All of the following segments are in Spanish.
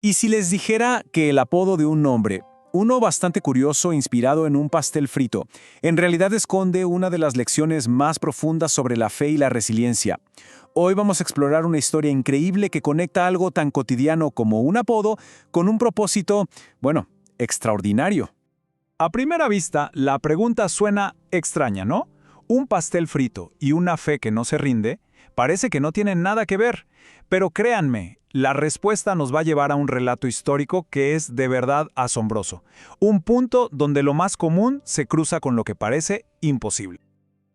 ¿Y si les dijera que el apodo de un nombre, uno bastante curioso inspirado en un pastel frito, en realidad esconde una de las lecciones más profundas sobre la fe y la resiliencia? Hoy vamos a explorar una historia increíble que conecta algo tan cotidiano como un apodo con un propósito, bueno, extraordinario. A primera vista, la pregunta suena extraña, ¿no? Un pastel frito y una fe que no se rinde, parece que no tienen nada que ver. Pero créanme, la respuesta nos va a llevar a un relato histórico que es de verdad asombroso. Un punto donde lo más común se cruza con lo que parece imposible.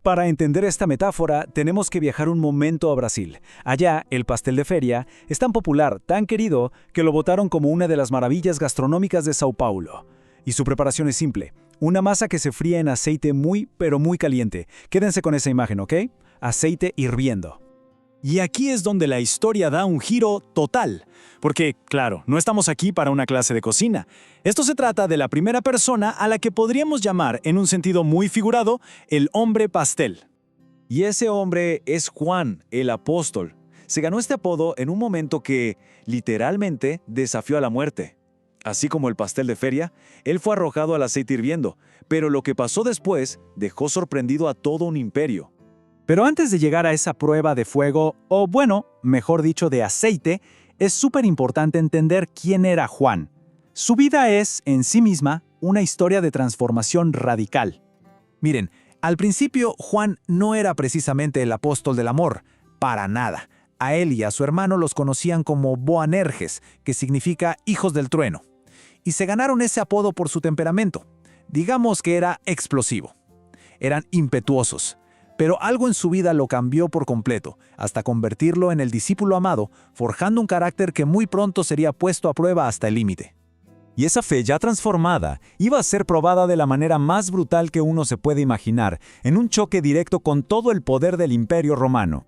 Para entender esta metáfora, tenemos que viajar un momento a Brasil. Allá, el pastel de feria es tan popular, tan querido, que lo votaron como una de las maravillas gastronómicas de Sao Paulo. Y su preparación es simple. Una masa que se fría en aceite muy, pero muy caliente. Quédense con esa imagen, ¿ok? Aceite hirviendo. Y aquí es donde la historia da un giro total. Porque, claro, no estamos aquí para una clase de cocina. Esto se trata de la primera persona a la que podríamos llamar, en un sentido muy figurado, el hombre pastel. Y ese hombre es Juan, el apóstol. Se ganó este apodo en un momento que, literalmente, desafió a la muerte. Así como el pastel de feria, él fue arrojado al aceite hirviendo, pero lo que pasó después dejó sorprendido a todo un imperio. Pero antes de llegar a esa prueba de fuego, o bueno, mejor dicho, de aceite, es súper importante entender quién era Juan. Su vida es, en sí misma, una historia de transformación radical. Miren, al principio Juan no era precisamente el apóstol del amor, para nada. A él y a su hermano los conocían como Boanerges, que significa hijos del trueno. Y se ganaron ese apodo por su temperamento. Digamos que era explosivo. Eran impetuosos. Pero algo en su vida lo cambió por completo, hasta convertirlo en el discípulo amado, forjando un carácter que muy pronto sería puesto a prueba hasta el límite. Y esa fe ya transformada iba a ser probada de la manera más brutal que uno se puede imaginar, en un choque directo con todo el poder del Imperio Romano.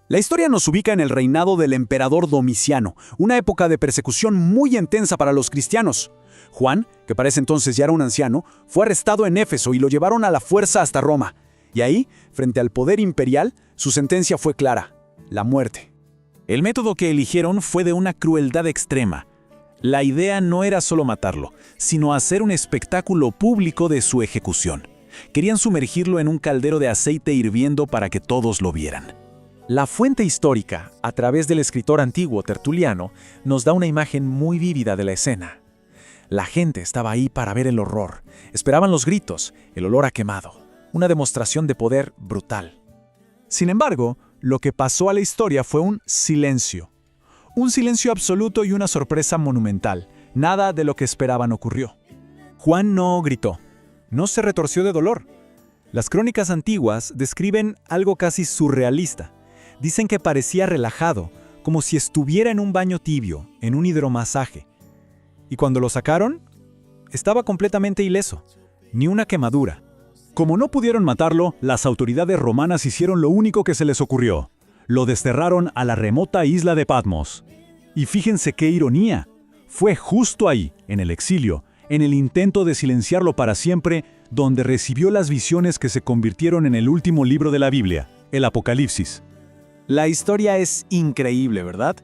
La historia nos ubica en el reinado del emperador Domiciano, una época de persecución muy intensa para los cristianos. Juan, que para ese entonces ya era un anciano, fue arrestado en Éfeso y lo llevaron a la fuerza hasta Roma. Y ahí, frente al poder imperial, su sentencia fue clara: la muerte. El método que eligieron fue de una crueldad extrema. La idea no era solo matarlo, sino hacer un espectáculo público de su ejecución. Querían sumergirlo en un caldero de aceite hirviendo para que todos lo vieran. La fuente histórica, a través del escritor antiguo Tertuliano, nos da una imagen muy vívida de la escena. La gente estaba ahí para ver el horror, esperaban los gritos, el olor a quemado. Una demostración de poder brutal. Sin embargo, lo que pasó a la historia fue un silencio. Un silencio absoluto y una sorpresa monumental. Nada de lo que esperaban ocurrió. Juan no gritó, no se retorció de dolor. Las crónicas antiguas describen algo casi surrealista. Dicen que parecía relajado, como si estuviera en un baño tibio, en un hidromasaje. Y cuando lo sacaron, estaba completamente ileso, ni una quemadura. Como no pudieron matarlo, las autoridades romanas hicieron lo único que se les ocurrió. Lo desterraron a la remota isla de Patmos. Y fíjense qué ironía. Fue justo ahí, en el exilio, en el intento de silenciarlo para siempre, donde recibió las visiones que se convirtieron en el último libro de la Biblia, el Apocalipsis. La historia es increíble, ¿verdad?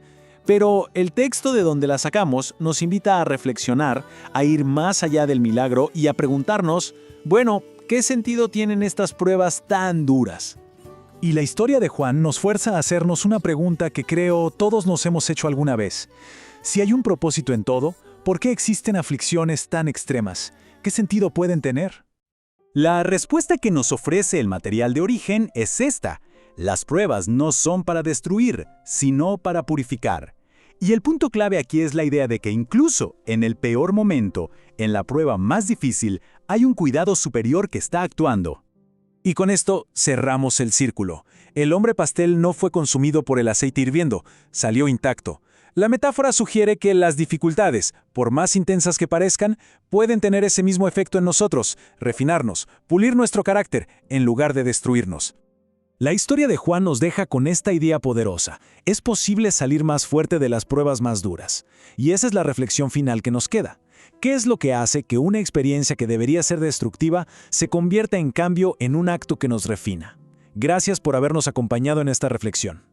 Pero el texto de donde la sacamos nos invita a reflexionar, a ir más allá del milagro y a preguntarnos, bueno, ¿qué sentido tienen estas pruebas tan duras? Y la historia de Juan nos fuerza a hacernos una pregunta que creo todos nos hemos hecho alguna vez. Si hay un propósito en todo, ¿por qué existen aflicciones tan extremas? ¿Qué sentido pueden tener? La respuesta que nos ofrece el material de origen es esta. Las pruebas no son para destruir, sino para purificar. Y el punto clave aquí es la idea de que incluso en el peor momento, en la prueba más difícil, hay un cuidado superior que está actuando. Y con esto cerramos el círculo. El hombre pastel no fue consumido por el aceite hirviendo, salió intacto. La metáfora sugiere que las dificultades, por más intensas que parezcan, pueden tener ese mismo efecto en nosotros, refinarnos, pulir nuestro carácter, en lugar de destruirnos. La historia de Juan nos deja con esta idea poderosa. Es posible salir más fuerte de las pruebas más duras. Y esa es la reflexión final que nos queda. ¿Qué es lo que hace que una experiencia que debería ser destructiva se convierta en cambio en un acto que nos refina? Gracias por habernos acompañado en esta reflexión.